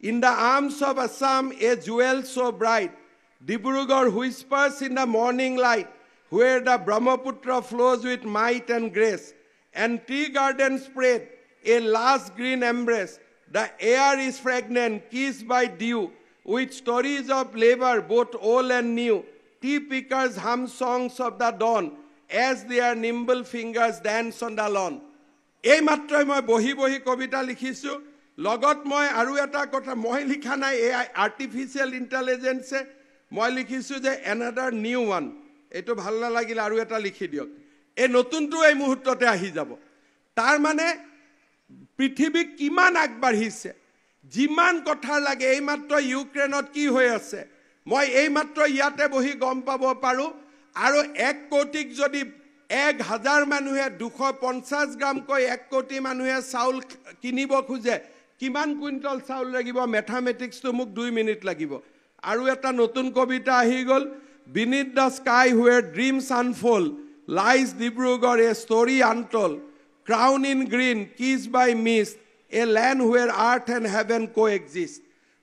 In the arms of Assam, a jewel so bright, Dibrugarh whispers in the morning light, where the Brahmaputra flows with might and grace, and tea gardens spread a last green embrace. The air is fragrant, kissed by dew, with stories of labor, both old and new. Tea pickers hum songs of the dawn, as their nimble fingers dance on the lawn. এই মাত্ৰই মই বহি বহি কবিতা লিখিছো লগত মই আৰু এটা কথা মই লিখা নাই এই আৰ্টিফিশিয়াল ইন্টেলিজেন্সে মই লিখিছো যে another new one এটো ভাল লাগিল আৰু এটা লিখি দিয়ক এই নতুনটো এই মুহূৰ্ততে আহি যাব তাৰ মানে পৃথিৱী কিমান আগবাঢ়িছে যিমান কথা লাগে এই মাত্ৰ ইউক্ৰেইনত কি হৈ আছে মই এই মাত্ৰ ইয়াতে বহি গম পাব পাৰো আৰু 1 কোটিক যদি 1000 মানুহে 250 গ্রাম কই 1 কোটি মানুহে চাউল কিনিব খুজে কিমান কুইন্টাল চাউল লাগিব ম্যাথমেটিক্স তো মুক 2 মিনিট লাগিব আৰু এটা নতুন কবিতা আহি গল beneath the sky where dreams unfold lies Dibrugarh, a story untold, crowned in green, kissed by mist, a land where earth and heaven coexist.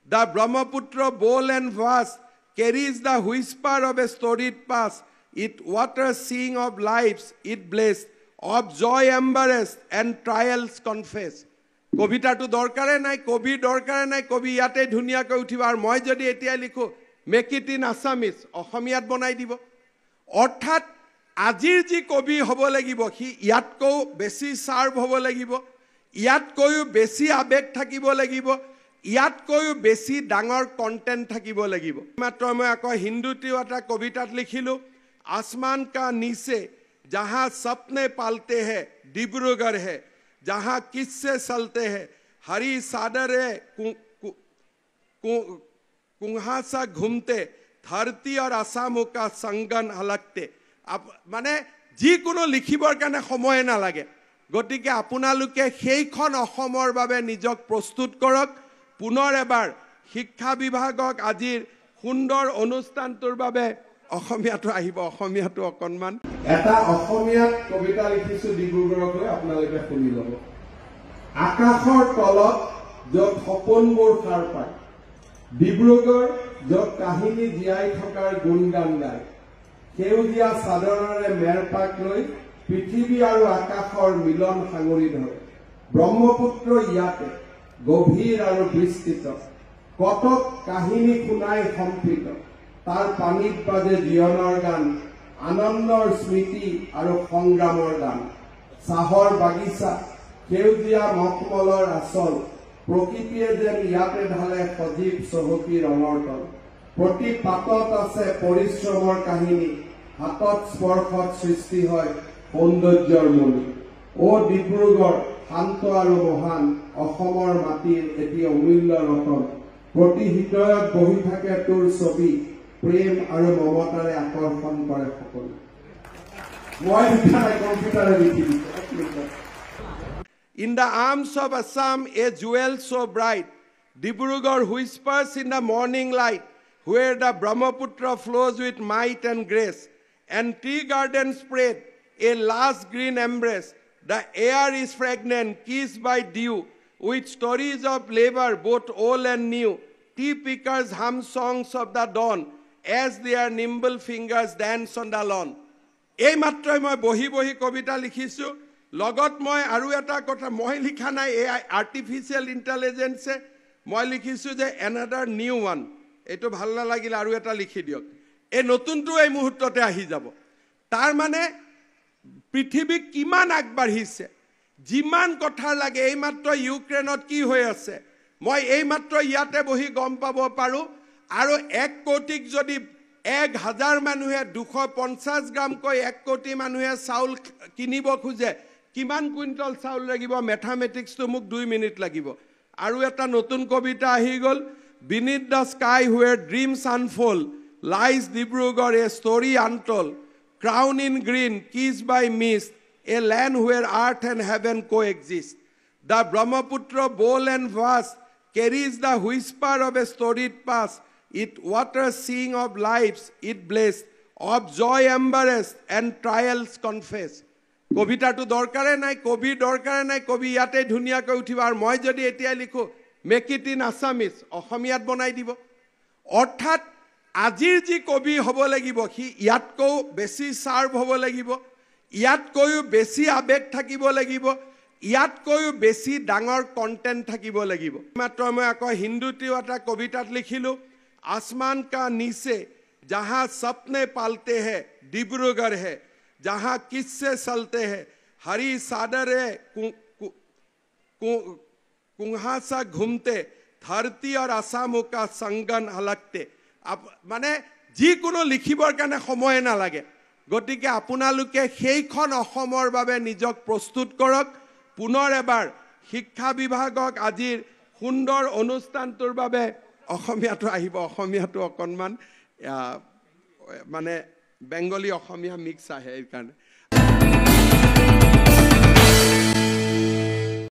The Brahmaputra, bold and vast, carries the whisper of a storied past. It waters sing of lives, it blessed, of joy embarrassed, and trials confess. কবিতাটো দৰকাৰে নাই কবি দৰকাৰে নাই কবি ইয়াতে ধুনিয়াকৈ উঠিব আৰু মই যদি এতিয়া লিখো মেক ইট ইন আসামিজ অসমীয়াত বনাই দিব অৰ্থাৎ আজিৰ যি কবি হ'ব লাগিব কি ইয়াতকৈ বেছি সাৰ্ভ হ'ব লাগিব ইয়াতকৈ বেছি আবেগ থাকিব লাগিব ইয়াতকৈ বেছি ডাঙৰ কন্টেন্ট থাকিব লাগিব মাত্ৰ মই আকৌ হিন্দীতেও এটা কবিতাত লিখিলো आसमान का नीचे जहां सपने पालते हैं डिब्रूगढ़ है जहां किस्से चलते हैं हरी सादरे कुंहासा घूमते धरती और आसामों का संगन हलकते माने যিকোনো লিখিবৰ কাৰণে সময় না লাগে গটিকে আপোনালোকে সেইখন অসমৰ বাবে নিজক প্ৰস্তুত কৰক পুনৰ এবাৰ শিক্ষা বিভাগক আজিৰ সুন্দৰ অনুষ্ঠানটোৰ বাবে অসমীয়াটো আহিব অসমীয়াটো অকনমান এটা অসমীয়া কবিতা লিখিছো ডিব্ৰুগড়ক লৈ আপোনালোকে শুনি লব আকাশৰ তলত যত সপোনবোৰ সাৰ পায় ডিব্ৰুগড় যত কাহিনী জীয়াই থকাৰ গুণগান গায় সেউজীয়া সাদৰেৰে মেৰপাক লৈ পৃথিৱী আৰু আকাশৰ মিলন সাঙুৰি ধৰে ব্ৰহ্মপুত্ৰ ইয়াতে গভীৰ আৰু বিস্তৃত কটক কাহিনী শুনাই সম্প্ৰীত तार पानीत बाजे जीवनर गान आनंदर स्मृति और संग्रामर गान चाहर बागिचा सेउजिया मखमलर आसल प्रकृतिये जेन इयाते ढाले सजीव चहकी रंगर तल प्रति पातत आछे परिश्रमर काहिनी हातत स्पर्शत सृष्टि हय सौंदर्यर मणि ओ डिब्रुगढ़ शांत और महान अहोमर माटिर एटी अमूल्य रतन प्रति हृदयत बहि थाके तोर छवि प्रेम और ममतारे आकर्षण करे सकल মই বিখাই কম্পিউটারে লিখি In the arms of Assam, a jewel so bright, Dibrugarh whispers in the morning light, where the Brahmaputra flows with might and grace, and tea gardens spread a last green embrace. The air is fragrant, kissed by dew, with stories of labor, both old and new. Tea pickers hum songs of the dawn, as their nimble fingers dance on the lawn. এই মাত্ৰই মই বহি বহি কবিতা লিখিছো লগত মই আৰু এটা কথা মই লিখা নাই এই আৰ্টিফিশিয়াল ইন্টেলিজেন্সে মই লিখিছো যে another new one এটো ভাল লাগিল আৰু এটা লিখি দিয়ক এই নতুনটো এই মুহূৰ্ততে আহি যাব তাৰ মানে পৃথিৱী কিমান আগবাঢ়িছে যিমান কথা লাগে এই মাত্ৰ ইউক্ৰেইনত কি হৈ আছে মই এই মাত্ৰ ইয়াতে বহি গম পাব পাৰো আৰু 1 কোটিক যদি 1000 মানুহে 250 গ্রাম কই 1 কোটি মানুহে চাউল কিনিব খুজে কিমান কুইন্টাল চাউল লাগিব ম্যাথমেটিক্স তো মুক 2 মিনিট লাগিব আৰু এটা নতুন কবিতা আহি গল beneath the sky where dreams unfold lies Dibrugarh, a story untold, crowned in green, kissed by mist, a land where earth and heaven coexist. The Brahmaputra, bold and vast, carries the whisper of a storied past. It waters sing of lives, it blessed, of joy embarrassed, and trials confess. কবিতাটো দৰকাৰে নাই কবি দৰকাৰে নাই কবি ইয়াতে ধুনিয়াকৈ উঠিব আৰু মই যদি এতিয়া লিখো মেক ইট ইন আছামিজ অসমীয়াত বনাই দিব অৰ্থাৎ আজিৰ যি কবি হ'ব লাগিব সি ইয়াতকৈ বেছি শাৰ্প হ'ব লাগিব ইয়াতকৈও বেছি আবেগ থাকিব লাগিব ইয়াতকৈও বেছি ডাঙৰ কন্টেন্ট থাকিব লাগিব মাত্ৰ মই আকৌ হিন্দীতেও এটা কবিতাত লিখিলো आसमान का नीचे जहां सपने पालते हैं डिब्रूगढ़ है जहां किस्से चलते हैं हरी सादरे कुहासा घूमते धरती और आसामों का संगन हलकते माने যিকোনো লিখিবৰ কাৰণে সময় নালাগে গতিকে আপোনালোকে সেইখন অসমৰ বাবে নিজক প্ৰস্তুত কৰক পুনৰ এবাৰ শিক্ষা বিভাগক আজিৰ সুন্দৰ অনুষ্ঠানটোৰ বাবে অসমীয়াটো আহিব অসমীয়াটো অকনমান মানে বেংগলী অসমীয়া মিক্স আহে এই কাৰণে